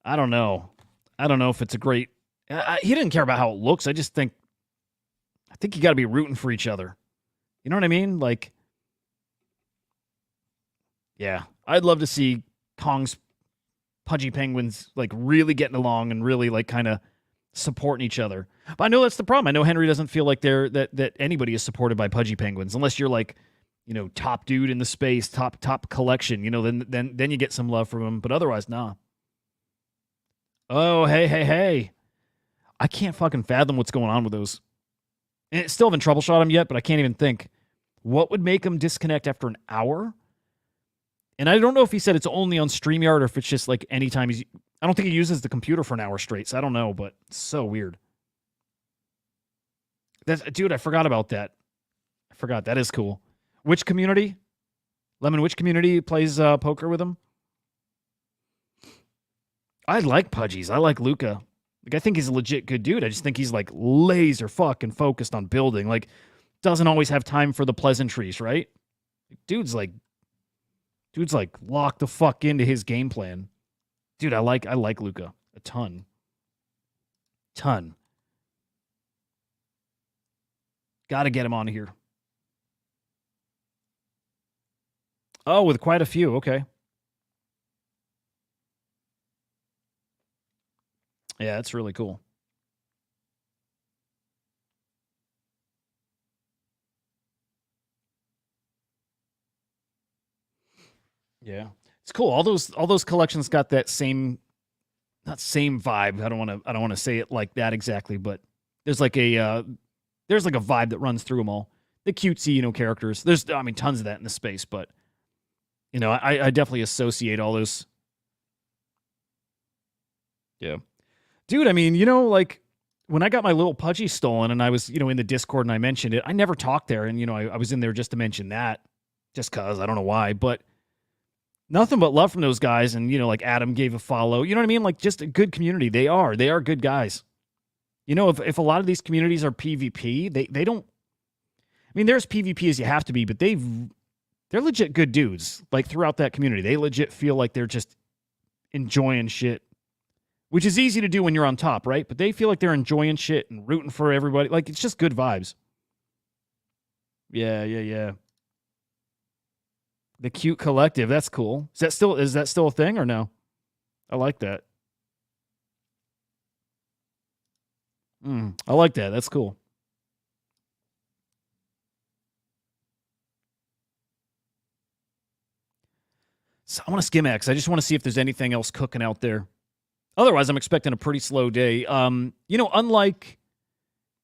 S2: I don't know. I don't know if it's a great... he didn't care about how it looks. I think you got to be rooting for each other. You know what I mean? Like, yeah. I'd love to see Kong's Pudgy Penguins, like, really getting along and really, like, kind of supporting each other. But I know that's the problem. I know Henry doesn't feel like that anybody is supported by Pudgy Penguins, unless you're, like, you know, top dude in the space, top collection, you know, then you get some love from him, but otherwise, nah. Oh, hey. I can't fucking fathom what's going on with those. And still haven't troubleshot them yet, but I can't even think. What would make them disconnect after an hour? And I don't know if he said it's only on StreamYard or if it's just like anytime he's... I don't think he uses the computer for an hour straight, so I don't know, but it's so weird. Dude, I forgot about that. I forgot. That is cool. Which community? Lemon, which community plays poker with him? I like Pudgies. I like Luca. Like, I think he's a legit good dude. I just think he's like laser fucking focused on building. Like, doesn't always have time for the pleasantries, right? Dude's like locked the fuck into his game plan. Dude, I like Luca a ton. Gotta get him on here. Oh, with quite a few. Okay. Yeah, that's really cool. Yeah. It's cool. All those collections got that same, not same vibe. I don't want to say it like that exactly, but there's like a vibe that runs through them all. The cutesy, you know, characters. There's tons of that in the space, but you know, I definitely associate all those. Yeah. Dude, I mean, you know, like when I got my little Pudgy stolen and I was, you know, in the Discord and I mentioned it, I never talked there. And, you know, I was in there just to mention that just cause I don't know why, but nothing but love from those guys. And, you know, like Adam gave a follow, you know what I mean? Like just a good community. They are good guys. You know, if a lot of these communities are PvP, they don't, I mean, there's PvP as you have to be, but they're legit good dudes. Like throughout that community, they legit feel like they're just enjoying shit. which is easy to do when you're on top, right? But they feel like they're enjoying shit and rooting for everybody. Like, it's just good vibes. Yeah. The cute collective. That's cool. Is that still a thing or no? I like that. I like that. That's cool. So I want to skim X. I just want to see if there's anything else cooking out there. Otherwise, I'm expecting a pretty slow day. Unlike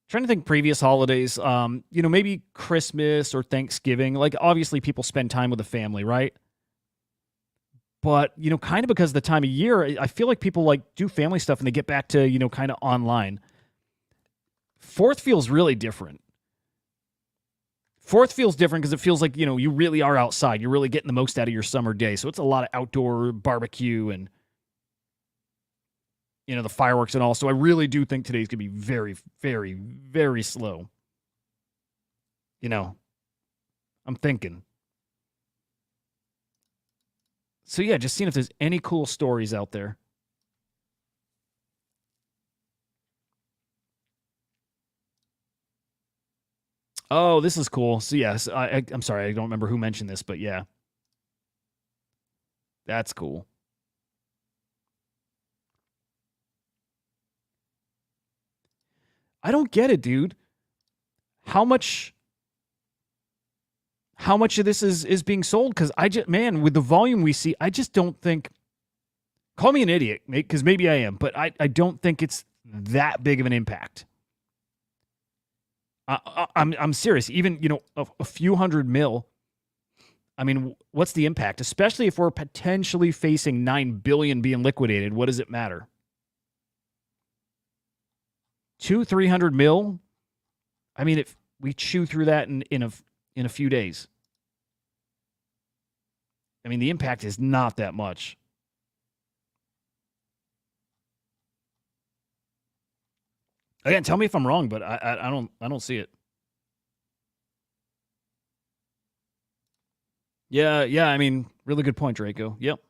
S2: trying to think previous holidays, maybe Christmas or Thanksgiving. Like, obviously, people spend time with the family, right? But, kind of because of the time of year, I feel like people like do family stuff and they get back to, kind of online. Fourth feels really different. Fourth feels different because it feels like, you really are outside. You're really getting the most out of your summer day. So it's a lot of outdoor barbecue and, the fireworks and all. So I really do think today's going to be very, very, very slow. I'm thinking. So yeah, just seeing if there's any cool stories out there. Oh, this is cool. So yes, I'm sorry, I don't remember who mentioned this, but yeah. That's cool. I don't get it, dude. How much of this is being sold? Because with the volume we see, I just don't think. Call me an idiot, mate, because maybe I am, but I don't think it's that big of an impact. I'm serious. Even a few hundred mil. I mean, what's the impact? Especially if we're potentially facing 9 billion being liquidated. What does it matter? 200-300 mil. I mean, if we chew through that in a few days. I mean, the impact is not that much. Again, tell me if I'm wrong, but I don't see it. Yeah. I mean, really good point, Draco. Yep.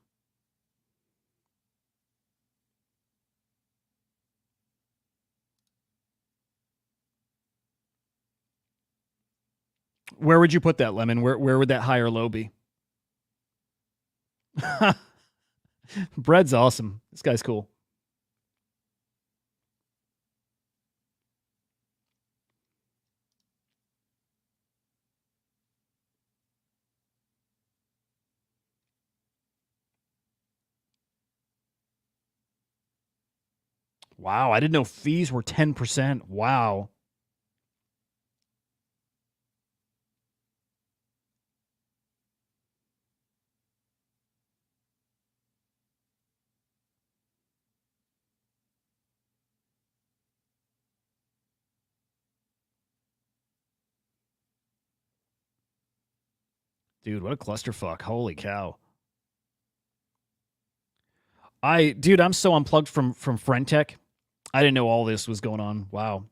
S2: Where would you put that, Lemon? Where would that high or low be? Bread's awesome. This guy's cool. Wow, I didn't know fees were 10%. Wow. Dude, what a clusterfuck. Holy cow. I'm so unplugged from Frentech. I didn't know all this was going on. Wow.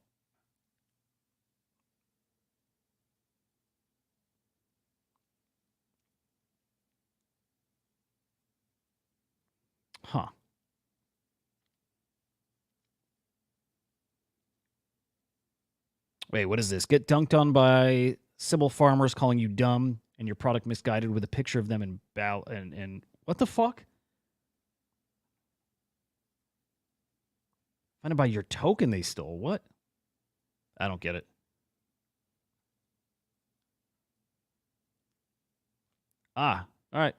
S2: Huh. Wait, what is this? Get dunked on by Sybil farmers calling you dumb and your product misguided with a picture of them in and what the fuck? Find out about your token they stole. What? I don't get it. All right.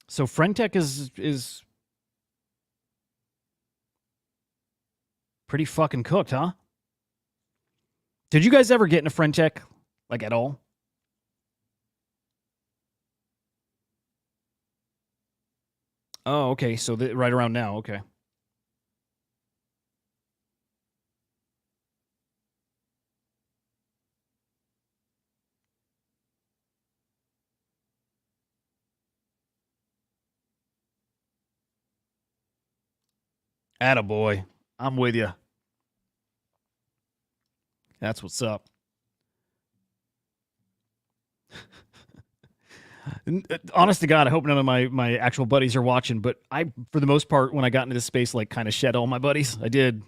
S2: So Frentech is pretty fucking cooked, huh? Did you guys ever get into Frentech, like, at all? Oh, okay. So right around now, okay. Attaboy. I'm with you. That's what's up. Honest to God, I hope none of my actual buddies are watching, but I, for the most part, when I got into this space, like kind of shed all my buddies. I did.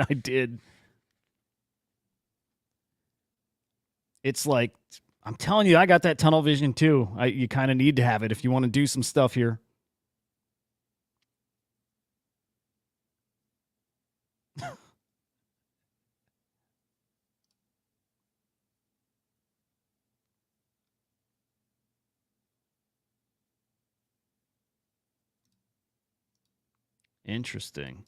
S2: I did. It's like, I'm telling you, I got that tunnel vision too. You kind of need to have it if you want to do some stuff here. Interesting.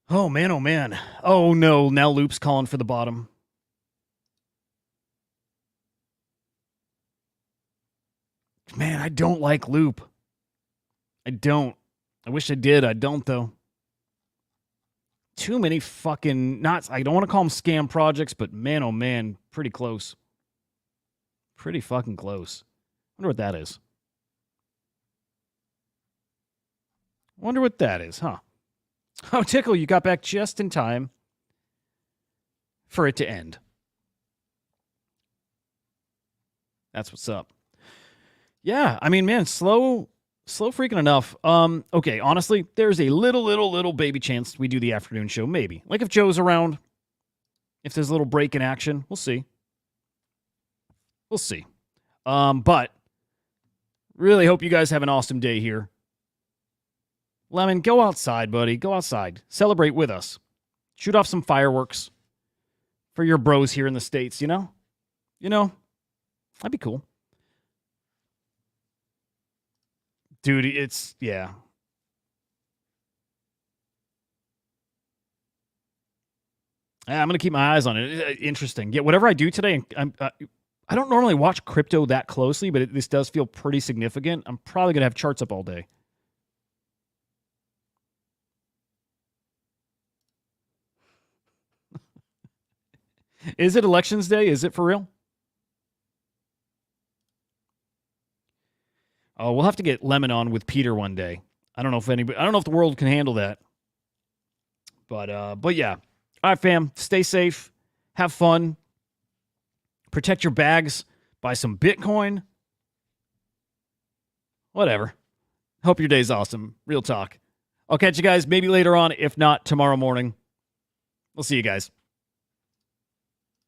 S2: Oh, man, oh, man. Oh, no, now Loop's calling for the bottom. Man, I don't like Loop. I don't. I wish I did. I don't, though. Too many fucking, not, I don't want to call them scam projects, but man, oh, man, pretty close. Pretty fucking close. Wonder what that is. Wonder what that is, huh? Oh, Tickle, you got back just in time for it to end. That's what's up. Yeah, I mean, man, slow freaking enough. Okay, honestly, there's a little baby chance we do the afternoon show, maybe. Like if Joe's around, if there's a little break in action, we'll see. We'll see. But really hope you guys have an awesome day here. Lemon, go outside, buddy. Go outside. Celebrate with us. Shoot off some fireworks for your bros here in the States, you know? You know? That'd be cool. Dude, it's, yeah. I'm going to keep my eyes on it. Interesting. Yeah, whatever I do today, I don't normally watch crypto that closely, but this does feel pretty significant. I'm probably going to have charts up all day. Is it elections day? Is it for real? Oh, we'll have to get Lemon on with Peter one day. I don't know if the world can handle that. But yeah. All right, fam. Stay safe. Have fun. Protect your bags. Buy some Bitcoin. Whatever. Hope your day's awesome. Real talk. I'll catch you guys maybe later on, if not tomorrow morning. We'll see you guys.